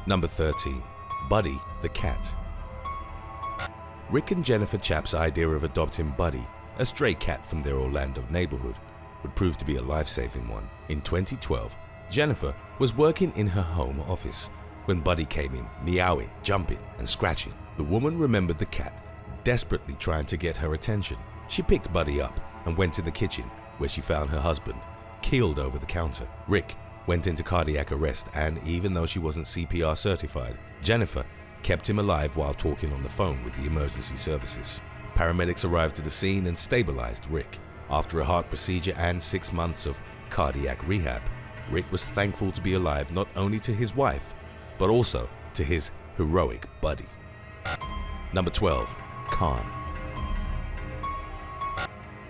Number 13. Buddy the cat. Rick and Jennifer Chapp's idea of adopting Buddy, a stray cat from their Orlando neighborhood, would prove to be a life-saving one. In 2012, Jennifer was working in her home office when Buddy came in, meowing, jumping, and scratching. The woman remembered the cat, desperately trying to get her attention. She picked Buddy up and went to the kitchen, where she found her husband, keeled over the counter. Rick went into cardiac arrest, and even though she wasn't CPR certified, Jennifer kept him alive while talking on the phone with the emergency services. Paramedics arrived to the scene and stabilized Rick. After a heart procedure and 6 months of cardiac rehab, Rick was thankful to be alive not only to his wife, but also to his heroic buddy. Number 12. Khan.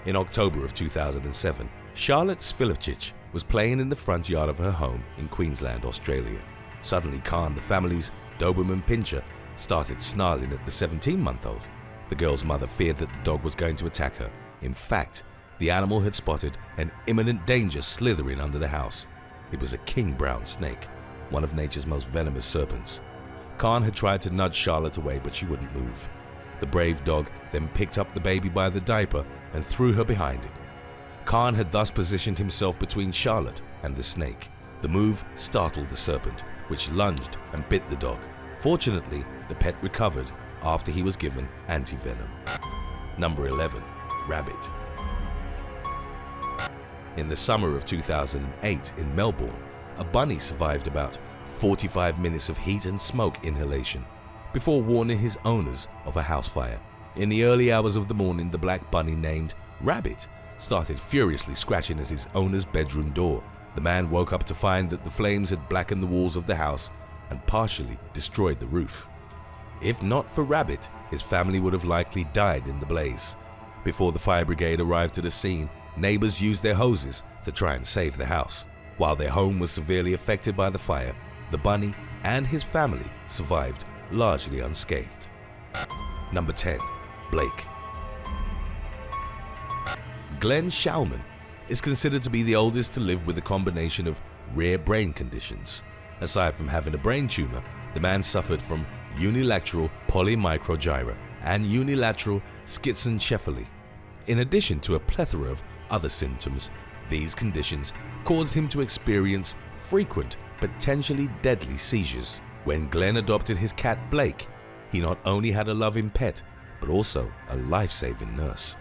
In October of 2007, Charlotte Svilicic was playing in the front yard of her home in Queensland, Australia. Suddenly, Khan, the family's Doberman Pinscher, started snarling at the 17-month-old. The girl's mother feared that the dog was going to attack her. In fact, the animal had spotted an imminent danger slithering under the house. It was a king brown snake, one of nature's most venomous serpents. Khan had tried to nudge Charlotte away, but she wouldn't move. The brave dog then picked up the baby by the diaper and threw her behind him. Khan had thus positioned himself between Charlotte and the snake. The move startled the serpent, which lunged and bit the dog. Fortunately, the pet recovered after he was given anti-venom. Number 11. Rabbit. In the summer of 2008 in Melbourne, a bunny survived about 45 minutes of heat and smoke inhalation before warning his owners of a house fire. In the early hours of the morning, the black bunny named Rabbit started furiously scratching at his owner's bedroom door. The man woke up to find that the flames had blackened the walls of the house and partially destroyed the roof. If not for Rabbit, his family would have likely died in the blaze. Before the fire brigade arrived to the scene, neighbors used their hoses to try and save the house. While their home was severely affected by the fire, the bunny and his family survived largely unscathed. Number 10. Blake. Glenn Schauman is considered to be the oldest to live with a combination of rare brain conditions. Aside from having a brain tumor, the man suffered from unilateral polymicrogyra and unilateral schizencephaly. In addition to a plethora of other symptoms, these conditions caused him to experience frequent, potentially deadly seizures. When Glenn adopted his cat Blake, he not only had a loving pet, but also a life-saving nurse.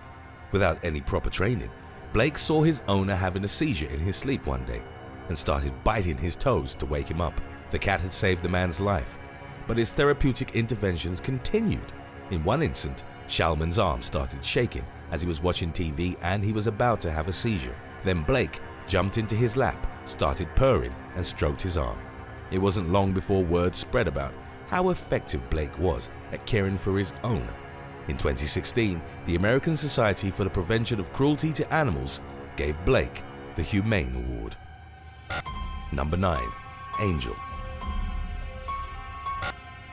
Without any proper training, Blake saw his owner having a seizure in his sleep one day and started biting his toes to wake him up. The cat had saved the man's life, but his therapeutic interventions continued. In one instant, Schauman's arm started shaking as he was watching TV and he was about to have a seizure. Then Blake jumped into his lap, started purring, and stroked his arm. It wasn't long before word spread about how effective Blake was at caring for his owner. In 2016, the American Society for the Prevention of Cruelty to Animals gave Blake the Humane Award. Number 9. Angel.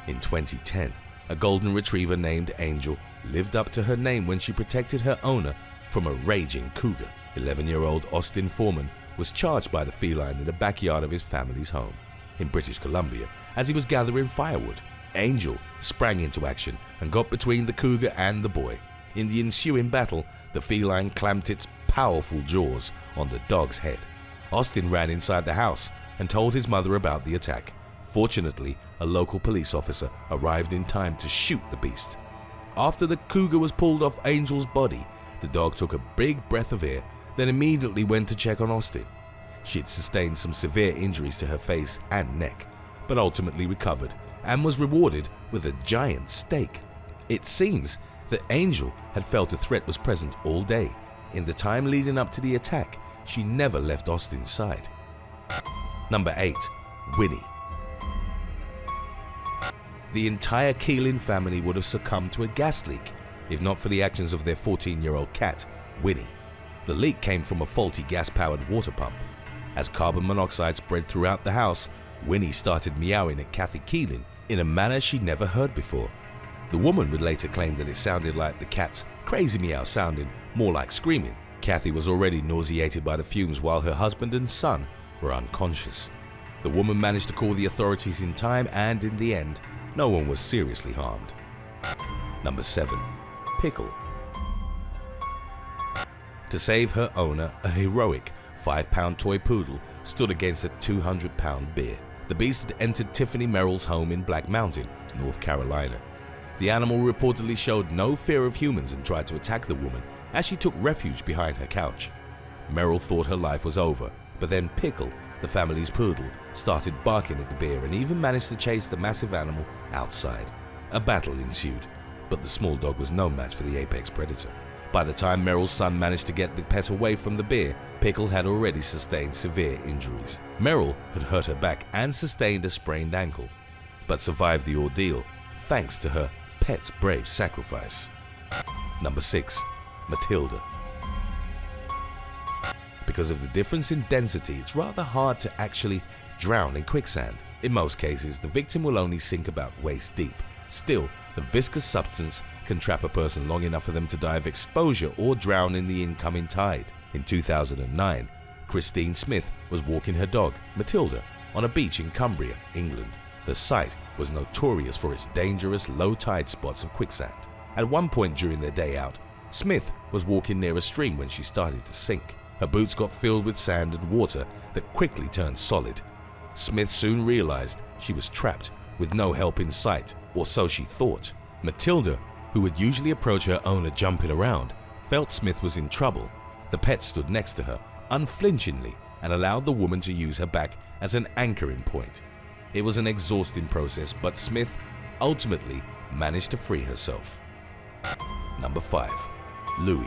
In 2010, a golden retriever named Angel lived up to her name when she protected her owner from a raging cougar. 11-year-old Austin Foreman was charged by the feline in the backyard of his family's home in British Columbia as he was gathering firewood. Angel sprang into action and got between the cougar and the boy. In the ensuing battle, the feline clamped its powerful jaws on the dog's head. Austin ran inside the house and told his mother about the attack. Fortunately, a local police officer arrived in time to shoot the beast. After the cougar was pulled off Angel's body, the dog took a big breath of air, then immediately went to check on Austin. She had sustained some severe injuries to her face and neck, but ultimately recovered and was rewarded with a giant steak. It seems that Angel had felt a threat was present all day. In the time leading up to the attack, she never left Austin's side. Number 8. Winnie. The entire Keeling family would have succumbed to a gas leak if not for the actions of their 14-year-old cat, Winnie. The leak came from a faulty gas-powered water pump. As carbon monoxide spread throughout the house, Winnie started meowing at Kathy Keeling in a manner she'd never heard before. The woman would later claim that it sounded like the cat's crazy meow sounding more like screaming. Kathy was already nauseated by the fumes while her husband and son were unconscious. The woman managed to call the authorities in time, and in the end, no one was seriously harmed. Number 7. Pickle. To save her owner, a heroic 5-pound toy poodle stood against a 200-pound bear. The beast had entered Tiffany Merrill's home in Black Mountain, North Carolina. The animal reportedly showed no fear of humans and tried to attack the woman as she took refuge behind her couch. Merrill thought her life was over, but then Pickle, the family's poodle, started barking at the bear and even managed to chase the massive animal outside. A battle ensued, but the small dog was no match for the apex predator. By the time Merrill's son managed to get the pet away from the bear, Pickle had already sustained severe injuries. Merrill had hurt her back and sustained a sprained ankle, but survived the ordeal thanks to her pet's brave sacrifice. Number 6. Matilda. Because of the difference in density, it's rather hard to actually drown in quicksand. In most cases, the victim will only sink about waist deep. Still, the viscous substance can trap a person long enough for them to die of exposure or drown in the incoming tide. In 2009, Christine Smith was walking her dog, Matilda, on a beach in Cumbria, England. The site was notorious for its dangerous low tide spots of quicksand. At one point during their day out, Smith was walking near a stream when she started to sink. Her boots got filled with sand and water that quickly turned solid. Smith soon realized she was trapped with no help in sight, or so she thought. Matilda, who would usually approach her owner jumping around, felt Smith was in trouble. The pet stood next to her, unflinchingly, and allowed the woman to use her back as an anchoring point. It was an exhausting process, but Smith ultimately managed to free herself. Number 5. Louie.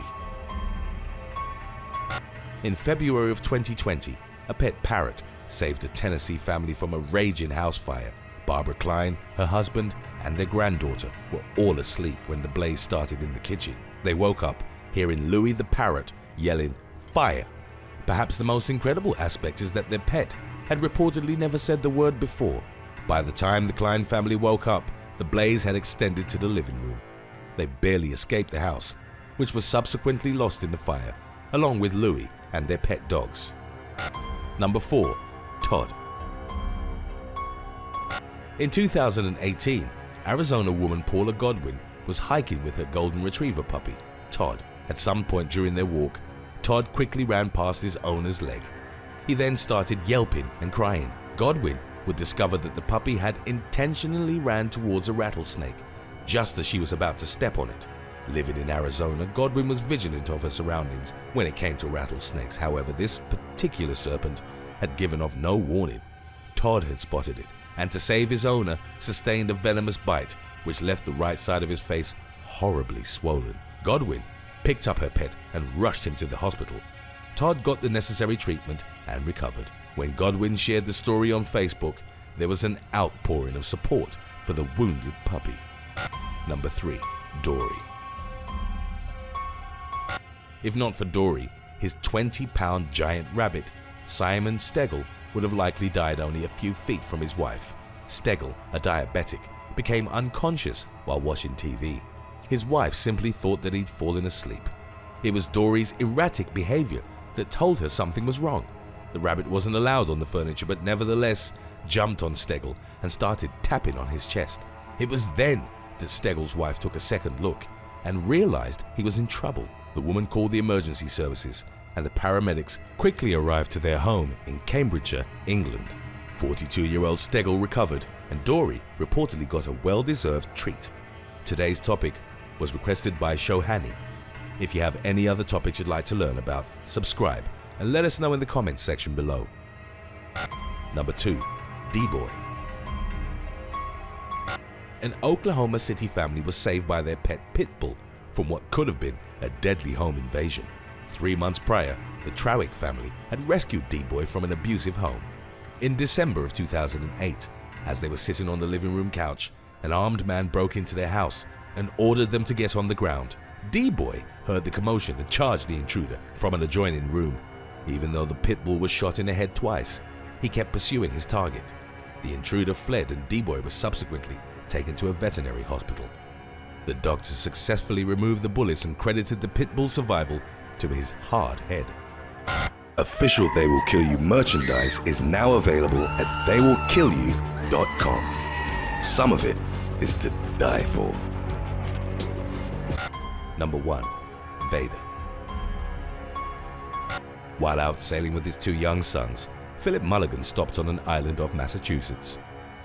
In February of 2020, a pet parrot saved a Tennessee family from a raging house fire. Barbara Klein, her husband, and their granddaughter were all asleep when the blaze started in the kitchen. They woke up hearing Louie the parrot yelling, "Fire!" Perhaps the most incredible aspect is that their pet had reportedly never said the word before. By the time the Klein family woke up, the blaze had extended to the living room. They barely escaped the house, which was subsequently lost in the fire, along with Louie and their pet dogs. Number 4. Todd. In 2018, Arizona woman Paula Godwin was hiking with her golden retriever puppy, Todd. At some point during their walk, Todd quickly ran past his owner's leg. He then started yelping and crying. Godwin would discover that the puppy had intentionally ran towards a rattlesnake, just as she was about to step on it. Living in Arizona, Godwin was vigilant of her surroundings when it came to rattlesnakes. However, this particular serpent had given off no warning. Todd had spotted it, and to save his owner, sustained a venomous bite, which left the right side of his face horribly swollen. Godwin picked up her pet and rushed him to the hospital. Todd got the necessary treatment and recovered. When Godwin shared the story on Facebook, there was an outpouring of support for the wounded puppy. Number 3. Dory. If not for Dory, his 20-pound giant rabbit, Simon Stegel, would have likely died only a few feet from his wife. Stegel, a diabetic, became unconscious while watching TV. His wife simply thought that he'd fallen asleep. It was Dory's erratic behavior that told her something was wrong. The rabbit wasn't allowed on the furniture, but nevertheless jumped on Stegel and started tapping on his chest. It was then that Stegel's wife took a second look and realized he was in trouble. The woman called the emergency services, and the paramedics quickly arrived to their home in Cambridgeshire, England. 42-year-old Stegel recovered, and Dory reportedly got a well-deserved treat. Today's topic was requested by Shohani. If you have any other topics you'd like to learn about, subscribe and let us know in the comments section below. Number 2. D-Boy. An Oklahoma City family was saved by their pet pit bull from what could have been a deadly home invasion. 3 months prior, the Trowick family had rescued D-Boy from an abusive home. In December of 2008, as they were sitting on the living room couch, an armed man broke into their house and ordered them to get on the ground. D-Boy heard the commotion and charged the intruder from an adjoining room. Even though the pit bull was shot in the head twice, he kept pursuing his target. The intruder fled, and D-Boy was subsequently taken to a veterinary hospital. The doctor successfully removed the bullets and credited the pit bull's survival to his hard head. Official They Will Kill You merchandise is now available at theywillkillyou.com. Some of it is to die for. Number 1. Vader. While out sailing with his 2 young sons, Philip Mulligan stopped on an island off Massachusetts.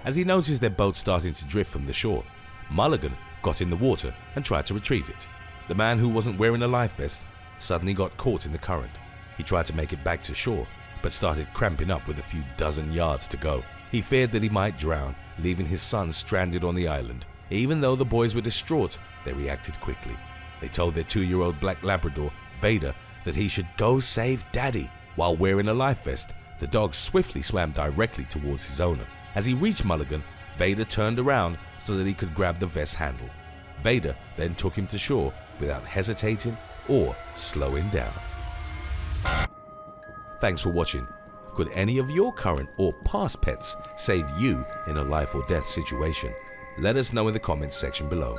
As he noticed their boat starting to drift from the shore, Mulligan got in the water and tried to retrieve it. The man, who wasn't wearing a life vest, suddenly got caught in the current. He tried to make it back to shore, but started cramping up with a few dozen yards to go. He feared that he might drown, leaving his sons stranded on the island. Even though the boys were distraught, they reacted quickly. They told their 2-year-old black Labrador, Vader, that he should go save Daddy. While wearing a life vest, the dog swiftly swam directly towards his owner. As he reached Mulligan, Vader turned around so that he could grab the vest handle. Vader then took him to shore without hesitating or slowing down. Thanks for watching. Could any of your current or past pets save you in a life or death situation? Let us know in the comments section below.